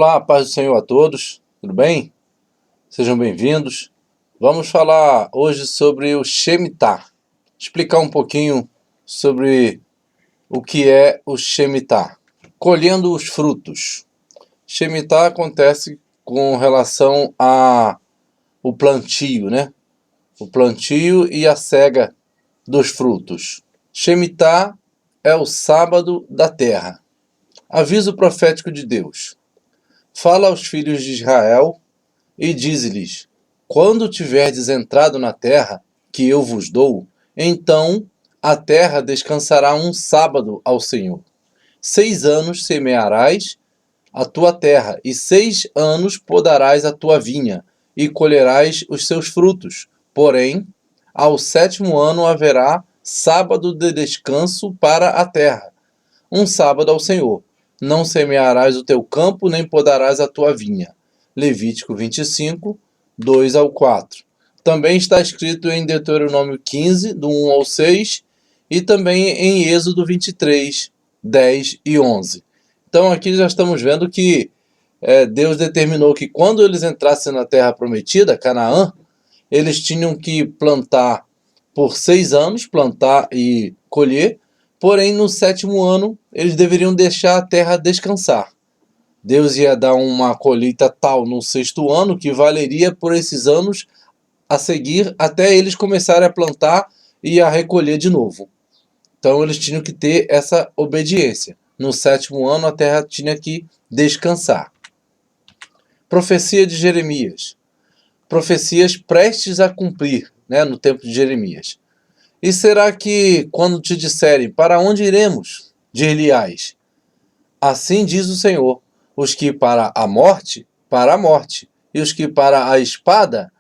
Olá, paz do Senhor a todos, tudo bem? Sejam bem-vindos. Vamos falar hoje sobre o Shemitah. Explicar um pouquinho sobre o que é o Shemitah. Colhendo os frutos. Shemitah acontece com relação ao plantio, né? O plantio e a cega dos frutos. Shemitah é o sábado da terra. Aviso profético de Deus. Fala aos filhos de Israel e dize-lhes: quando tiverdes entrado na terra que eu vos dou, então a terra descansará um sábado ao Senhor. 6 anos semearás a tua terra, e 6 anos podarás a tua vinha, e colherás os seus frutos. Porém, ao 7º ano haverá sábado de descanso para a terra, um sábado ao Senhor. Não semearás o teu campo, nem podarás a tua vinha. Levítico 25, 2 ao 4. Também está escrito em Deuteronômio 15, do 1 ao 6, e também em Êxodo 23, 10 e 11. Então aqui já estamos vendo que Deus determinou que quando eles entrassem na terra prometida, Canaã, eles tinham que plantar por 6 anos, plantar e colher, porém no 7º ano eles deveriam deixar a terra descansar. Deus ia dar uma colheita tal no 6º ano que valeria por esses anos a seguir até eles começarem a plantar e a recolher de novo. Então eles tinham que ter essa obediência. No 7º ano a terra tinha que descansar. Profecia de Jeremias. Profecias prestes a cumprir, né, no tempo de Jeremias. E será que quando te disserem, para onde iremos? Dir-lhe-ás, assim diz o Senhor, os que para a morte, e os que para a espada,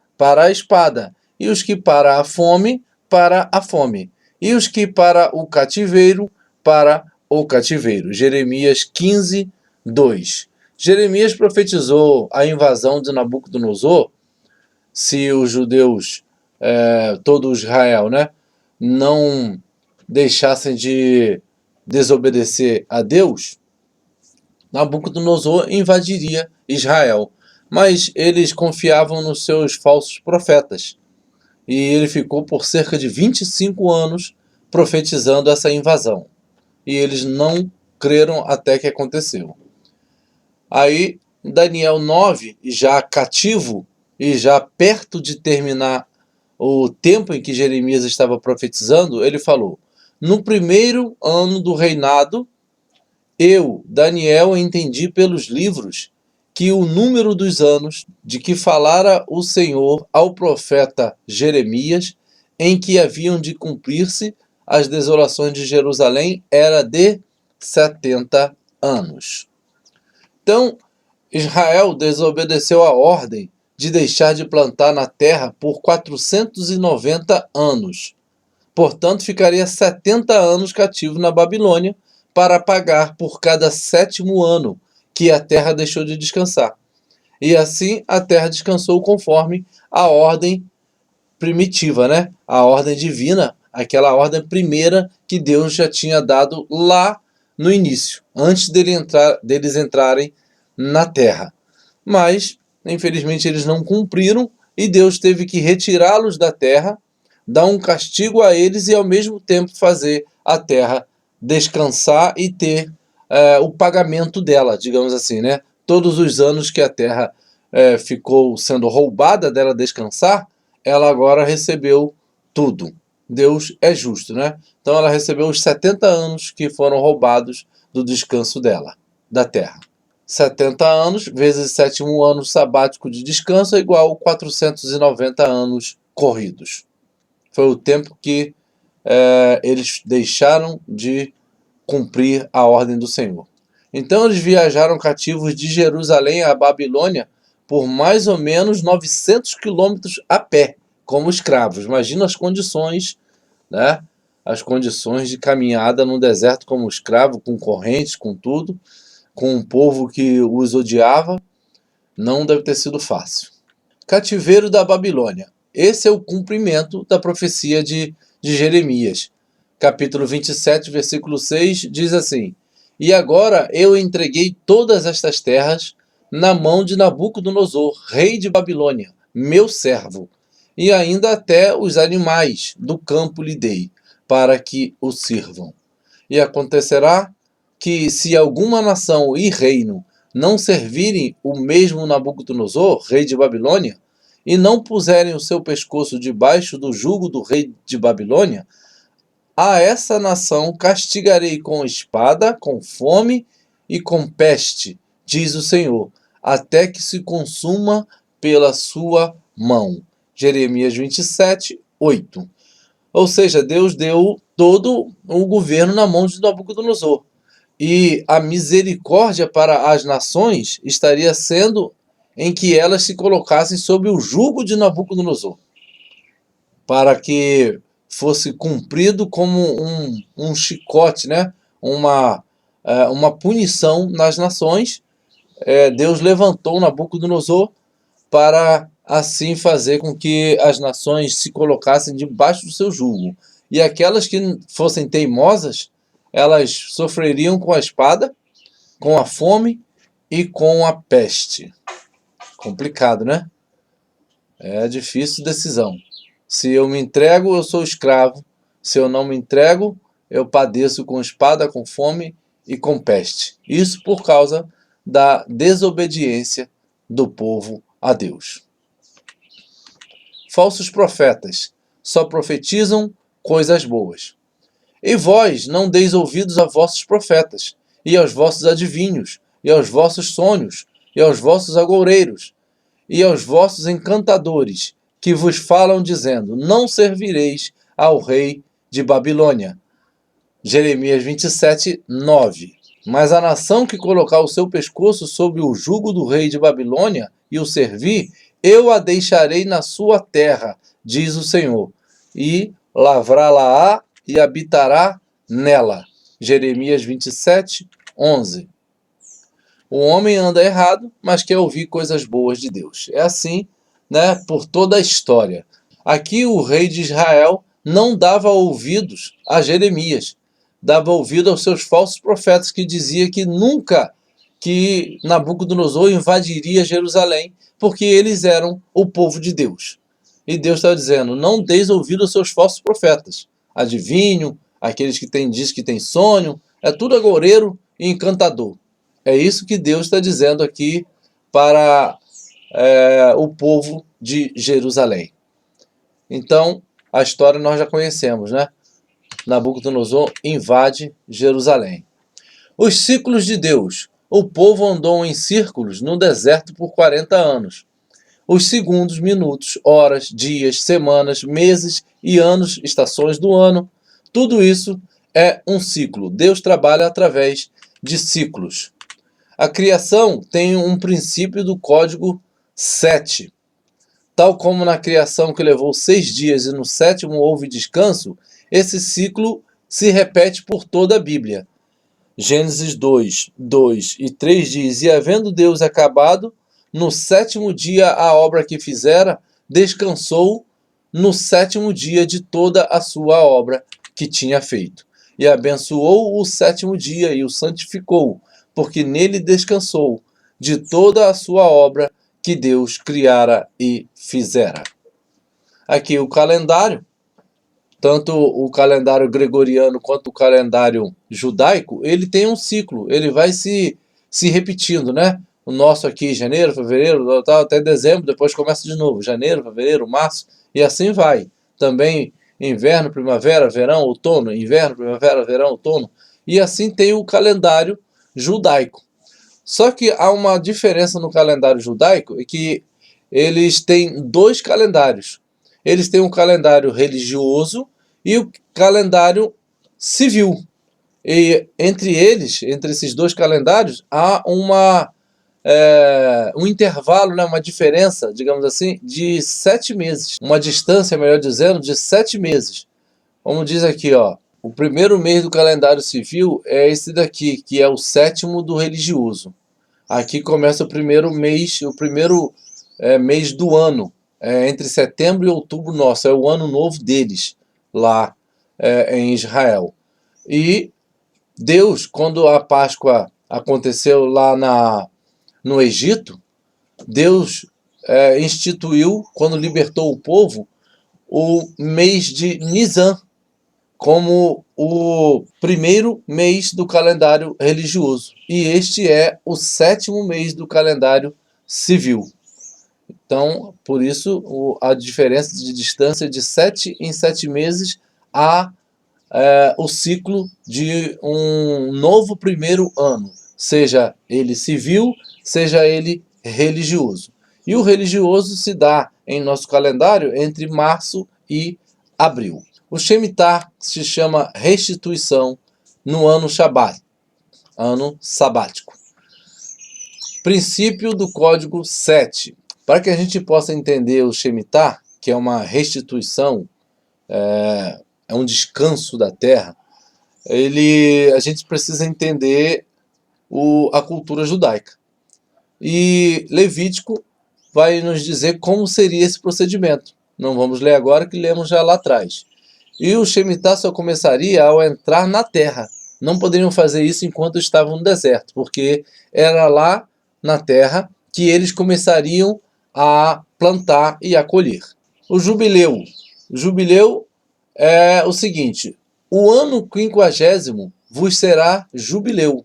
e os que para a fome, e os que para o cativeiro, para o cativeiro. Jeremias 15, 2. Jeremias profetizou a invasão de Nabucodonosor, se os judeus, todo Israel, né, não deixassem de desobedecer a Deus, Nabucodonosor invadiria Israel. Mas eles confiavam nos seus falsos profetas. E ele ficou por cerca de 25 anos profetizando essa invasão. E eles não creram até que aconteceu. Aí, Daniel 9, já cativo e já perto de terminar o tempo em que Jeremias estava profetizando, ele falou: no 1º ano do reinado, eu, Daniel, entendi pelos livros que o número dos anos de que falara o Senhor ao profeta Jeremias, em que haviam de cumprir-se as desolações de Jerusalém, era de 70 anos. Então, Israel desobedeceu a ordem de deixar de plantar na terra por 490 anos. Portanto, ficaria 70 anos cativo na Babilônia para pagar por cada 7º ano que a terra deixou de descansar. E assim a terra descansou conforme a ordem primitiva, né? A ordem divina, aquela ordem primeira que Deus já tinha dado lá no início, antes deles entrarem na terra. Mas, infelizmente, eles não cumpriram e Deus teve que retirá-los da terra, dar um castigo a eles e, ao mesmo tempo, fazer a terra descansar e ter o pagamento dela, digamos assim, né? Todos os anos que a terra ficou sendo roubada dela descansar, ela agora recebeu tudo. Deus é justo, né? Então ela recebeu os 70 anos que foram roubados do descanso dela, da terra. 70 anos vezes 7º ano sabático de descanso é igual a 490 anos corridos. Foi o tempo que eles deixaram de cumprir a ordem do Senhor. Então eles viajaram cativos de Jerusalém à Babilônia por mais ou menos 900 quilômetros a pé, como escravos. Imagina as condições, né? As condições de caminhada no deserto como escravo, com correntes, com tudo, com um povo que os odiava, não deve ter sido fácil. Cativeiro da Babilônia. Esse é o cumprimento da profecia de Jeremias. Capítulo 27, versículo 6, diz assim: e agora eu entreguei todas estas terras na mão de Nabucodonosor, rei de Babilônia, meu servo, e ainda até os animais do campo lhe dei, para que o sirvam. E acontecerá que, se alguma nação e reino não servirem o mesmo Nabucodonosor, rei de Babilônia, e não puserem o seu pescoço debaixo do jugo do rei de Babilônia, a essa nação castigarei com espada, com fome e com peste, diz o Senhor, até que se consuma pela sua mão. Jeremias 27, 8. Ou seja, Deus deu todo o governo na mão de Nabucodonosor. E a misericórdia para as nações estaria sendo em que elas se colocassem sob o jugo de Nabucodonosor, para que fosse cumprido como um chicote, né? uma punição nas nações. Deus levantou Nabucodonosor para assim fazer com que as nações se colocassem debaixo do seu jugo. E aquelas que fossem teimosas, elas sofreriam com a espada, com a fome e com a peste. Complicado, né? É difícil decisão. Se eu me entrego, eu sou escravo. Se eu não me entrego, eu padeço com espada, com fome e com peste. Isso por causa da desobediência do povo a Deus. Falsos profetas só profetizam coisas boas. E vós não deis ouvidos a vossos profetas, e aos vossos adivinhos, e aos vossos sonhos, e aos vossos agoureiros, e aos vossos encantadores, que vos falam dizendo, não servireis ao rei de Babilônia. Jeremias 27, 9. Mas a nação que colocar o seu pescoço sob o jugo do rei de Babilônia e o servir, eu a deixarei na sua terra, diz o Senhor, e lavrá-la-á e habitará nela. Jeremias 27, 11. O homem anda errado, mas quer ouvir coisas boas de Deus. É assim, né, por toda a história. Aqui o rei de Israel não dava ouvidos a Jeremias, dava ouvido aos seus falsos profetas, que dizia que nunca que Nabucodonosor invadiria Jerusalém, porque eles eram o povo de Deus. E Deus está dizendo, não deis ouvido aos seus falsos profetas. Adivinho, aqueles que diz que tem sonho, é tudo agoureiro e encantador. É isso que Deus está dizendo aqui para o povo de Jerusalém. Então, a história nós já conhecemos, né? Nabucodonosor invade Jerusalém. Os ciclos de Deus. O povo andou em círculos no deserto por 40 anos. Os segundos, minutos, horas, dias, semanas, meses e anos, estações do ano, tudo isso é um ciclo. Deus trabalha através de ciclos. A criação tem um princípio do código 7. Tal como na criação que levou 6 dias e no 7º houve descanso, esse ciclo se repete por toda a Bíblia. Gênesis 2, 2 e 3 diz, e havendo Deus acabado, no 7º dia a obra que fizera, descansou no 7º dia de toda a sua obra que tinha feito. E abençoou o 7º dia e o santificou, porque nele descansou de toda a sua obra que Deus criara e fizera. Aqui o calendário, tanto o calendário gregoriano quanto o calendário judaico, ele tem um ciclo, ele vai se repetindo, né? O nosso aqui, janeiro, fevereiro, até dezembro, depois começa de novo, janeiro, fevereiro, março, e assim vai. Também inverno, primavera, verão, outono, inverno, primavera, verão, outono, e assim tem o calendário judaico. Só que há uma diferença no calendário judaico, é que eles têm 2 calendários. Eles têm um calendário religioso e o calendário civil. E entre eles, entre esses 2 calendários, há um intervalo, né, uma diferença, digamos assim, de 7 meses. Uma distância, melhor dizendo, de 7 meses. Como diz aqui, ó, o primeiro mês do calendário civil é esse daqui, que é o 7º do religioso. Aqui começa o primeiro mês mês do ano, entre setembro e outubro nosso, é o ano novo deles, lá em Israel. E Deus, quando a Páscoa aconteceu lá no Egito, Deus instituiu, quando libertou o povo, o mês de Nisan como o primeiro mês do calendário religioso. E este é o 7º mês do calendário civil. Então, por isso, a diferença de distância de 7 em 7 meses há o ciclo de um novo primeiro ano, seja ele civil, seja ele religioso. E o religioso se dá em nosso calendário entre março e abril. O Shemitah se chama restituição no ano Shabat, ano sabático. Princípio do Código 7. Para que a gente possa entender o Shemitah, que é uma restituição, é um descanso da terra, a gente precisa entender a cultura judaica. E Levítico vai nos dizer como seria esse procedimento. Não vamos ler agora, que lemos já lá atrás. E o Shemitah só começaria ao entrar na terra. Não poderiam fazer isso enquanto estavam no deserto, porque era lá na terra que eles começariam a plantar e a colher. O jubileu. O jubileu é o seguinte: o ano 50º vos será jubileu.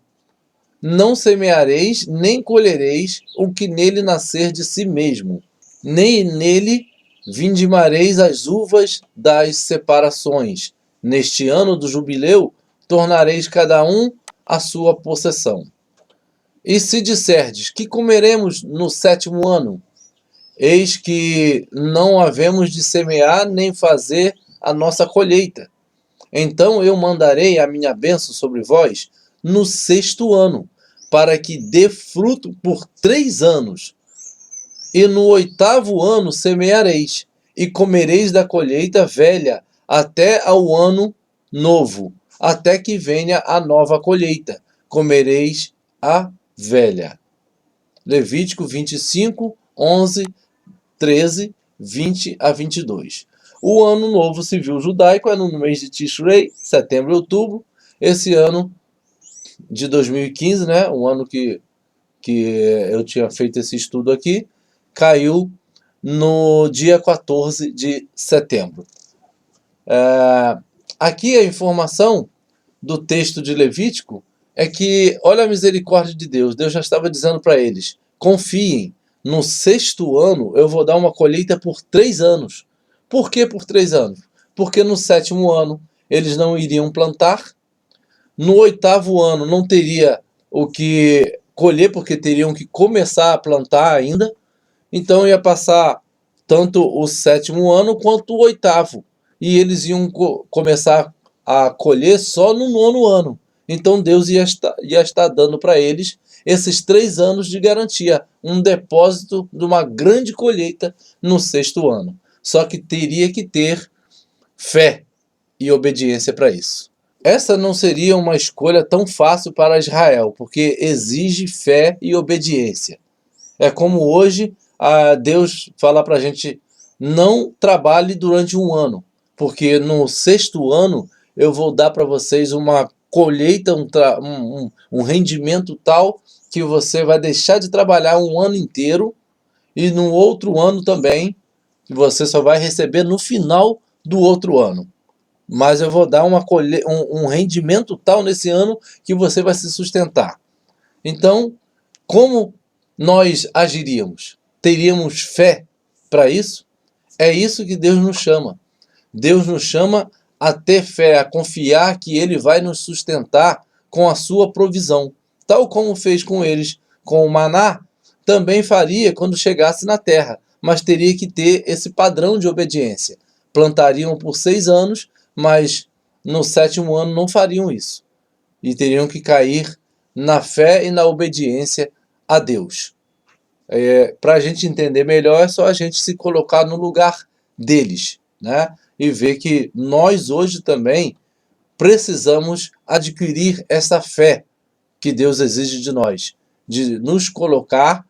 Não semeareis, nem colhereis o que nele nascer de si mesmo, nem nele vindimareis as uvas das separações. Neste ano do jubileu, tornareis cada um a sua possessão. E se disserdes, que comeremos no 7º ano? Eis que não havemos de semear nem fazer a nossa colheita. Então eu mandarei a minha bênção sobre vós no 6º ano, para que dê fruto por 3 anos. E no 8º ano semeareis, e comereis da colheita velha até ao ano novo, até que venha a nova colheita. Comereis a velha. Levítico 25, 11, 13, 20 a 22. O ano novo civil judaico é no mês de Tishrei, setembro e outubro. Esse ano de 2015, né, um ano que eu tinha feito esse estudo aqui, caiu no dia 14 de setembro. Aqui a informação do texto de Levítico é que, olha a misericórdia de Deus, Deus já estava dizendo para eles, confiem, no 6º ano eu vou dar uma colheita por 3 anos. Por que por 3 anos? Porque no 7º ano eles não iriam plantar, no 8º ano não teria o que colher, porque teriam que começar a plantar ainda, então ia passar tanto o 7º ano quanto o 8º, e eles iam começar a colher só no 9º ano. Então Deus ia estar dando para eles esses 3 anos de garantia, um depósito de uma grande colheita no 6º ano. Só que teria que ter fé e obediência para isso. Essa não seria uma escolha tão fácil para Israel, porque exige fé e obediência. É como hoje Deus fala para a gente, não trabalhe durante um ano, porque no 6º ano eu vou dar para vocês uma colheita, um rendimento tal que você vai deixar de trabalhar um ano inteiro, e no outro ano também, que você só vai receber no final do outro ano. Mas eu vou dar um rendimento tal nesse ano que você vai se sustentar. Então, como nós agiríamos? Teríamos fé para isso? É isso que Deus nos chama. Deus nos chama a ter fé, a confiar que Ele vai nos sustentar com a sua provisão. Tal como fez com eles com o maná, também faria quando chegasse na terra, mas teria que ter esse padrão de obediência. Plantariam por 6 anos, mas no 7º ano não fariam isso. E teriam que cair na fé e na obediência a Deus. Para a gente entender melhor, é só a gente se colocar no lugar deles, né? E ver que nós hoje também precisamos adquirir essa fé que Deus exige de nós, de nos colocar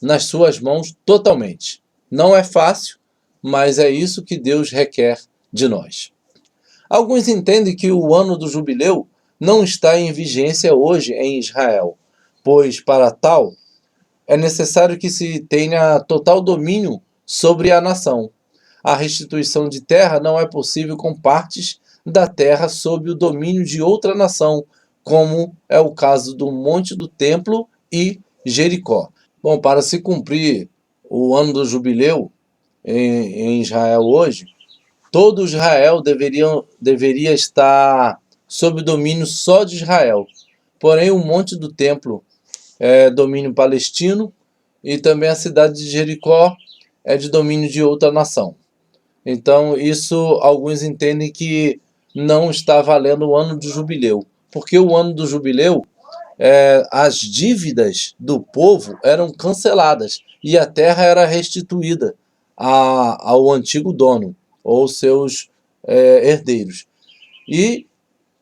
nas suas mãos totalmente. Não é fácil, mas é isso que Deus requer de nós. Alguns entendem que o ano do jubileu não está em vigência hoje em Israel, pois para tal, é necessário que se tenha total domínio sobre a nação. A restituição de terra não é possível com partes da terra sob o domínio de outra nação, como é o caso do Monte do Templo e Jericó. Bom, para se cumprir o ano do jubileu em Israel hoje, todo Israel deveria estar sob domínio só de Israel. Porém, o Monte do Templo é domínio palestino e também a cidade de Jericó é de domínio de outra nação. Então, isso alguns entendem que não está valendo o ano do jubileu, porque o ano do jubileu, as dívidas do povo eram canceladas e a terra era restituída ao antigo dono ou seus herdeiros. E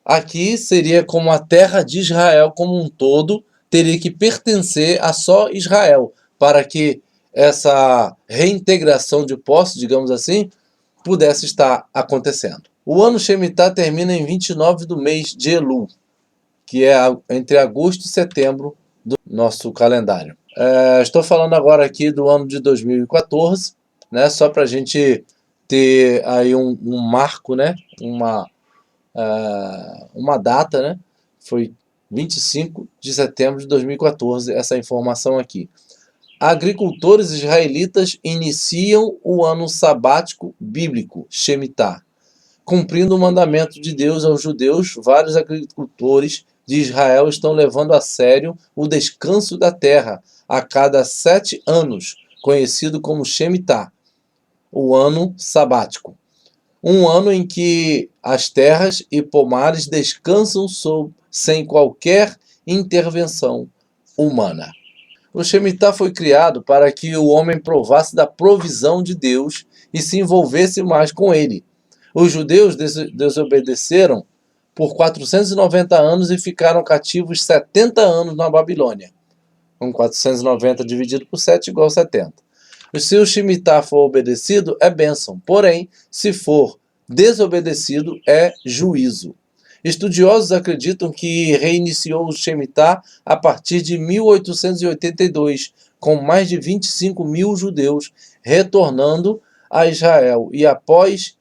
aqui seria como a terra de Israel como um todo teria que pertencer a só Israel, para que essa reintegração de posse, digamos assim, pudesse estar acontecendo. O ano Shemitah termina em 29 do mês de Elul, que é entre agosto e setembro do nosso calendário. Estou falando agora aqui do ano de 2014, né, só para a gente ter aí um marco, né, uma data, né, foi 25 de setembro de 2014, essa informação aqui. Agricultores israelitas iniciam o ano sabático bíblico, Shemitah. Cumprindo o mandamento de Deus aos judeus, vários agricultores de Israel estão levando a sério o descanso da terra a cada 7 anos, conhecido como Shemitah, o ano sabático. Um ano em que as terras e pomares descansam sem qualquer intervenção humana. O Shemitah foi criado para que o homem provasse da provisão de Deus e se envolvesse mais com ele. Os judeus desobedeceram por 490 anos e ficaram cativos 70 anos na Babilônia. 490 dividido por 7 igual a 70. Se o Shemitah for obedecido, é bênção. Porém, se for desobedecido, é juízo. Estudiosos acreditam que reiniciou o Shemitah a partir de 1882, com mais de 25 mil judeus retornando a Israel. E após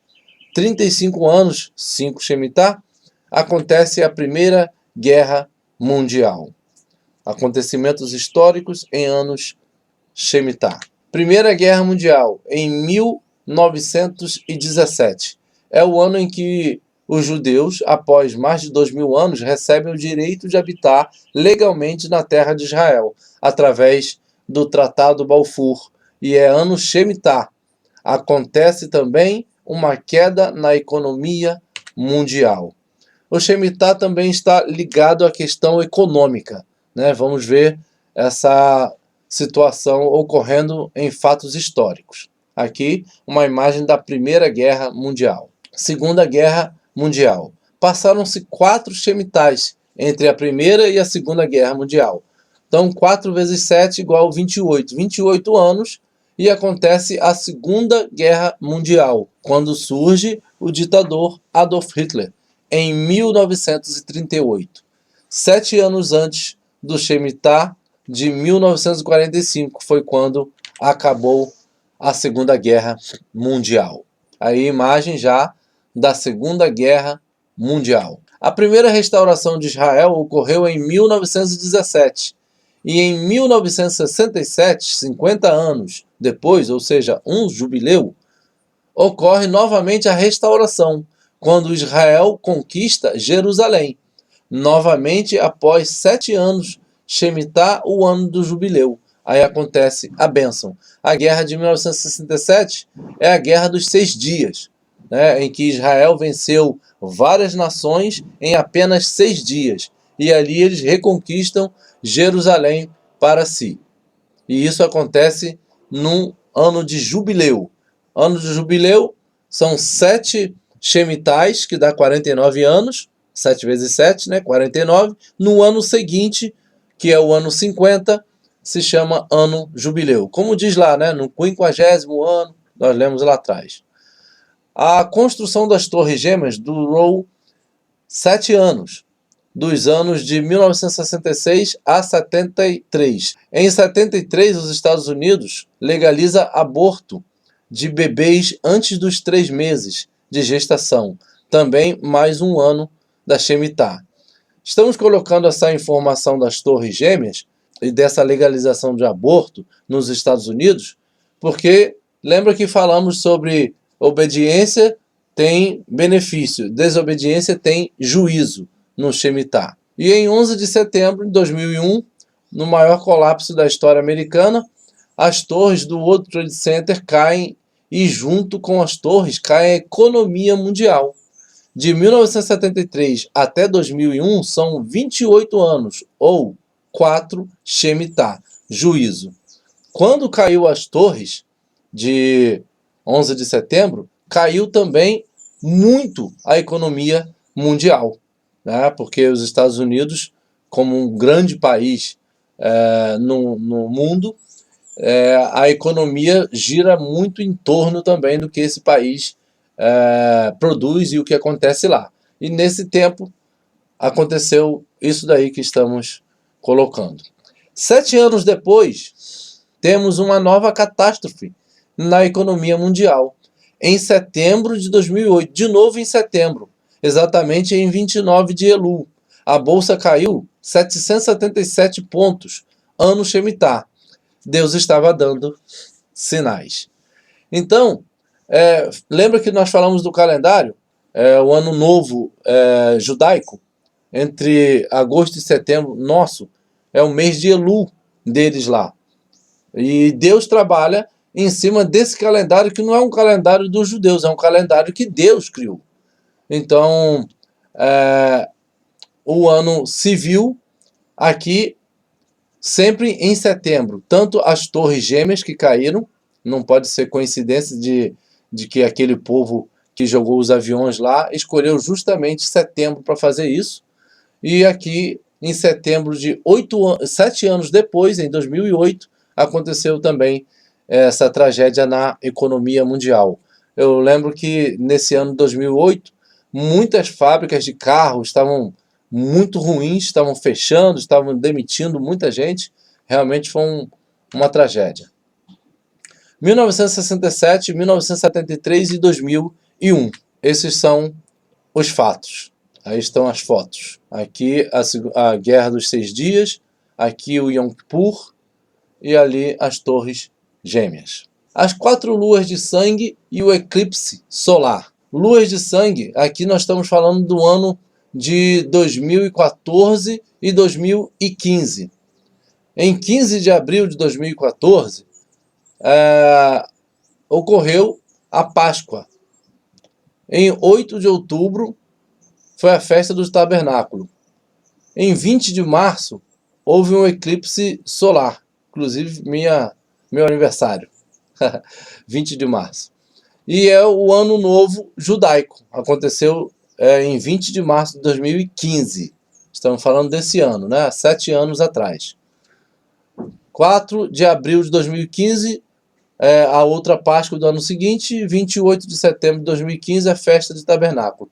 35 anos, 5 Shemitah, acontece a Primeira Guerra Mundial. Acontecimentos históricos em anos Shemitah. Primeira Guerra Mundial, em 1917. É o ano em que os judeus, após mais de 2000 anos, recebem o direito de habitar legalmente na terra de Israel, através do Tratado Balfour, e é ano Shemitah. Acontece também uma queda na economia mundial. O Shemitah também está ligado à questão econômica, né? Vamos ver essa situação ocorrendo em fatos históricos. Aqui, uma imagem da Primeira Guerra Mundial. Segunda Guerra Mundial. Passaram-se 4 Shemitahs entre a Primeira e a Segunda Guerra Mundial. Então, 4 vezes 7 igual a 28. 28 anos e acontece a Segunda Guerra Mundial, quando surge o ditador Adolf Hitler, em 1938. 7 anos antes do Shemitah de 1945, foi quando acabou a Segunda Guerra Mundial. Aí imagem já da Segunda Guerra Mundial. A primeira restauração de Israel ocorreu em 1917 e em 1967, 50 anos depois, ou seja, um jubileu, ocorre novamente a restauração, quando Israel conquista Jerusalém. Novamente, após 7 anos, Shemitah, o ano do jubileu. Aí acontece a bênção. A guerra de 1967 é a guerra dos 6 dias, né, em que Israel venceu várias nações em apenas 6 dias. E ali eles reconquistam Jerusalém para si. E isso acontece num ano de jubileu. Ano de jubileu são 7 Shemitahs, que dá 49 anos, 7 vezes 7, né, 49. No ano seguinte, que é o ano 50, se chama ano jubileu. Como diz lá, né, no 50º ano, nós lemos lá atrás. A construção das Torres Gêmeas durou 7 anos. dos anos de 1966 a 73. Em 73, os Estados Unidos legaliza aborto de bebês antes dos 3 meses de gestação. Também mais um ano da Shemitah. Estamos colocando essa informação das Torres Gêmeas e dessa legalização de aborto nos Estados Unidos, porque lembra que falamos sobre obediência tem benefício, desobediência tem juízo no Shemitah. E em 11 de setembro de 2001, no maior colapso da história americana, as torres do World Trade Center caem e junto com as torres cai a economia mundial. De 1973 até 2001 são 28 anos, ou 4 Shemitah, juízo. Quando caiu as torres de 11 de setembro, caiu também muito a economia mundial, né? Porque os Estados Unidos, como um grande país no mundo, a economia gira muito em torno também do que esse país produz e o que acontece lá. E nesse tempo aconteceu isso daí que estamos colocando. 7 anos depois, temos uma nova catástrofe na economia mundial. Em setembro de 2008, de novo em setembro, exatamente em 29 de Elul, a bolsa caiu 777 pontos, ano Shemitah. Deus estava dando sinais. Então, lembra que nós falamos do calendário? O ano novo judaico, entre agosto e setembro, nosso, é o mês de Elul deles lá. E Deus trabalha em cima desse calendário que não é um calendário dos judeus, é um calendário que Deus criou. Então, o ano civil aqui sempre em setembro, tanto as torres gêmeas que caíram, não pode ser coincidência de que aquele povo que jogou os aviões lá escolheu justamente setembro para fazer isso, e aqui em setembro de 7 anos depois, em 2008, aconteceu também essa tragédia na economia mundial. Eu lembro que nesse ano de 2008, muitas fábricas de carros estavam muito ruins, estavam fechando, estavam demitindo muita gente. Realmente foi uma tragédia. 1967, 1973 e 2001. Esses são os fatos. Aí estão as fotos. Aqui a Guerra dos 6 Dias, aqui o Yom Kippur e ali as Torres Gêmeas. As 4 luas de sangue e o eclipse solar. Luas de sangue, aqui nós estamos falando do ano de 2014 e 2015. Em 15 de abril de 2014, ocorreu a Páscoa. Em 8 de outubro, foi a festa do tabernáculo. Em 20 de março, houve um eclipse solar. Inclusive, meu aniversário. 20 de março. E é o ano novo judaico. Aconteceu em 20 de março de 2015. Estamos falando desse ano, né? 7 anos atrás. 4 de abril de 2015, a outra Páscoa do ano seguinte. 28 de setembro de 2015, a festa de tabernáculo.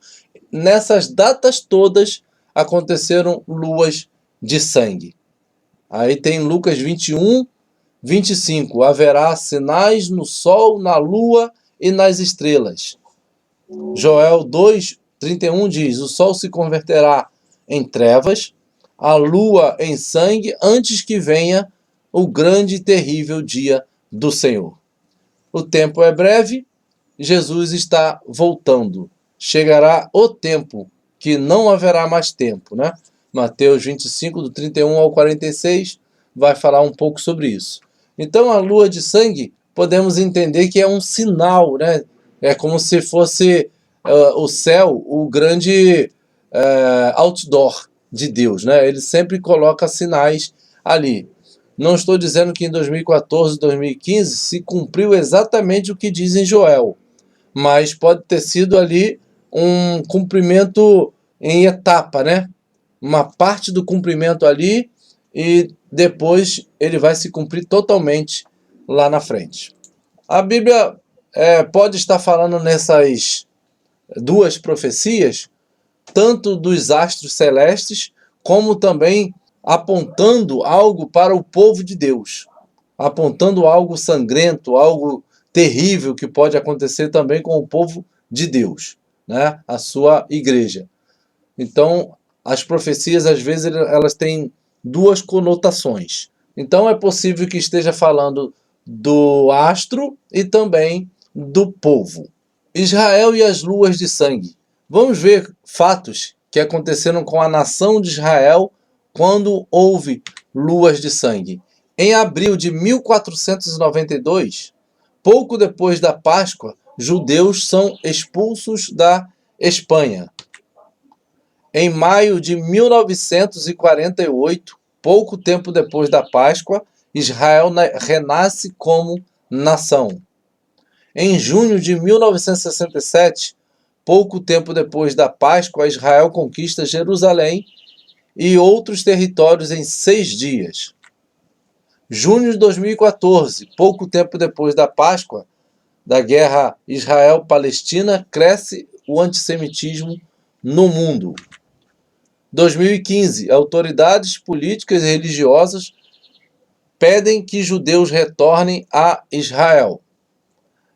Nessas datas todas aconteceram luas de sangue. Aí tem Lucas 21, 25. Haverá sinais no sol, na lua e nas estrelas. Joel 2, 31 diz: o sol se converterá em trevas, a lua em sangue, antes que venha o grande e terrível dia do Senhor. O tempo é breve, Jesus está voltando. Chegará o tempo que não haverá mais tempo, né? Mateus 25, do 31 ao 46, vai falar um pouco sobre isso. Então, a lua de sangue, podemos entender que é um sinal, né? É como se fosse o céu, o grande outdoor de Deus, né? Ele sempre coloca sinais ali. Não estou dizendo que em 2014, 2015 se cumpriu exatamente o que diz em Joel, mas pode ter sido ali um cumprimento em etapa, né? Uma parte do cumprimento ali e depois ele vai se cumprir totalmente lá na frente. A Bíblia pode estar falando nessas 2 profecias tanto dos astros celestes, como também apontando algo para o povo de Deus, apontando algo sangrento, algo terrível que pode acontecer também com o povo de Deus, né? A sua igreja. Então, as profecias, às vezes, elas têm duas conotações. Então, é possível que esteja falando do astro e também do povo. Israel e as luas de sangue. Vamos ver fatos que aconteceram com a nação de Israel quando houve luas de sangue. Em abril de 1492, pouco depois da Páscoa, judeus são expulsos da Espanha. Em maio de 1948, pouco tempo depois da Páscoa, Israel renasce como nação. Em junho de 1967, pouco tempo depois da Páscoa, Israel conquista Jerusalém e outros territórios em 6 dias. Junho de 2014, pouco tempo depois da Páscoa, da guerra Israel-Palestina, cresce o antissemitismo no mundo. 2015, autoridades políticas e religiosas pedem que judeus retornem a Israel.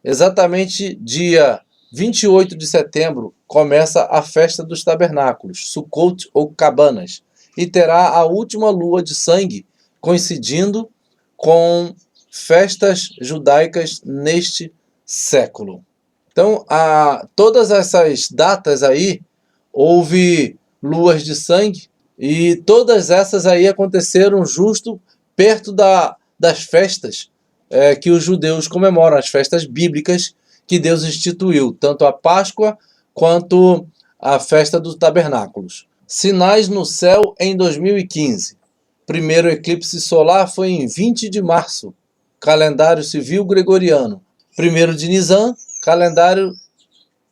Exatamente dia 28 de setembro começa a festa dos tabernáculos, Sukkot ou Cabanas, e terá a última lua de sangue coincidindo com festas judaicas neste século. Então, todas essas datas aí, houve luas de sangue, e todas essas aí aconteceram justo perto das festas que os judeus comemoram, as festas bíblicas que Deus instituiu, tanto a Páscoa quanto a festa dos tabernáculos. Sinais no céu em 2015. Primeiro eclipse solar foi em 20 de março, calendário civil gregoriano. 1º de Nisan, calendário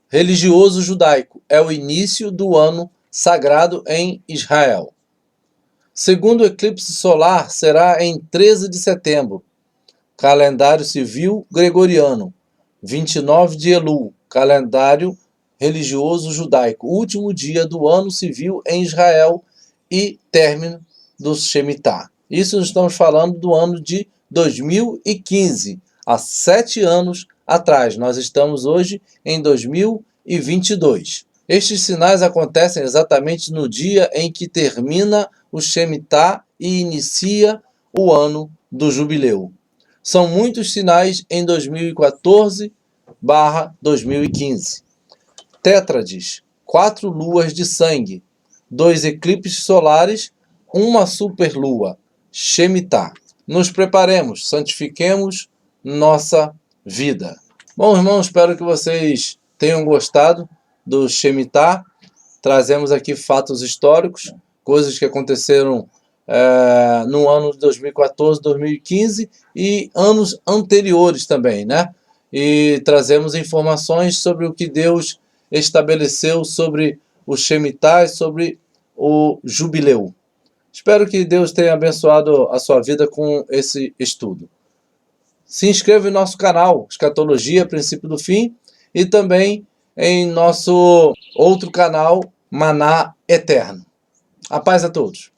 religioso judaico. É o início do ano sagrado em Israel. Segundo eclipse solar será em 13 de setembro, calendário civil gregoriano. 29 de Elul, calendário religioso judaico. Último dia do ano civil em Israel e término do Shemitah. Isso estamos falando do ano de 2015, há 7 anos atrás. Nós estamos hoje em 2022. Estes sinais acontecem exatamente no dia em que termina o Shemitah e inicia o ano do jubileu. São muitos sinais em 2014/2015. Tétrades, 4 luas de sangue, 2 eclipses solares, uma superlua, Shemitah. Nos preparemos, santifiquemos nossa vida. Bom, irmãos, espero que vocês tenham gostado do Shemitah. Trazemos aqui fatos históricos, coisas que aconteceram no ano de 2014, 2015 e anos anteriores também, né? E trazemos informações sobre o que Deus estabeleceu sobre o Shemitah e sobre o jubileu. Espero que Deus tenha abençoado a sua vida com esse estudo. Se inscreva em nosso canal, Escatologia, Princípio do Fim, e também em nosso outro canal, Maná Eterno. A paz a todos.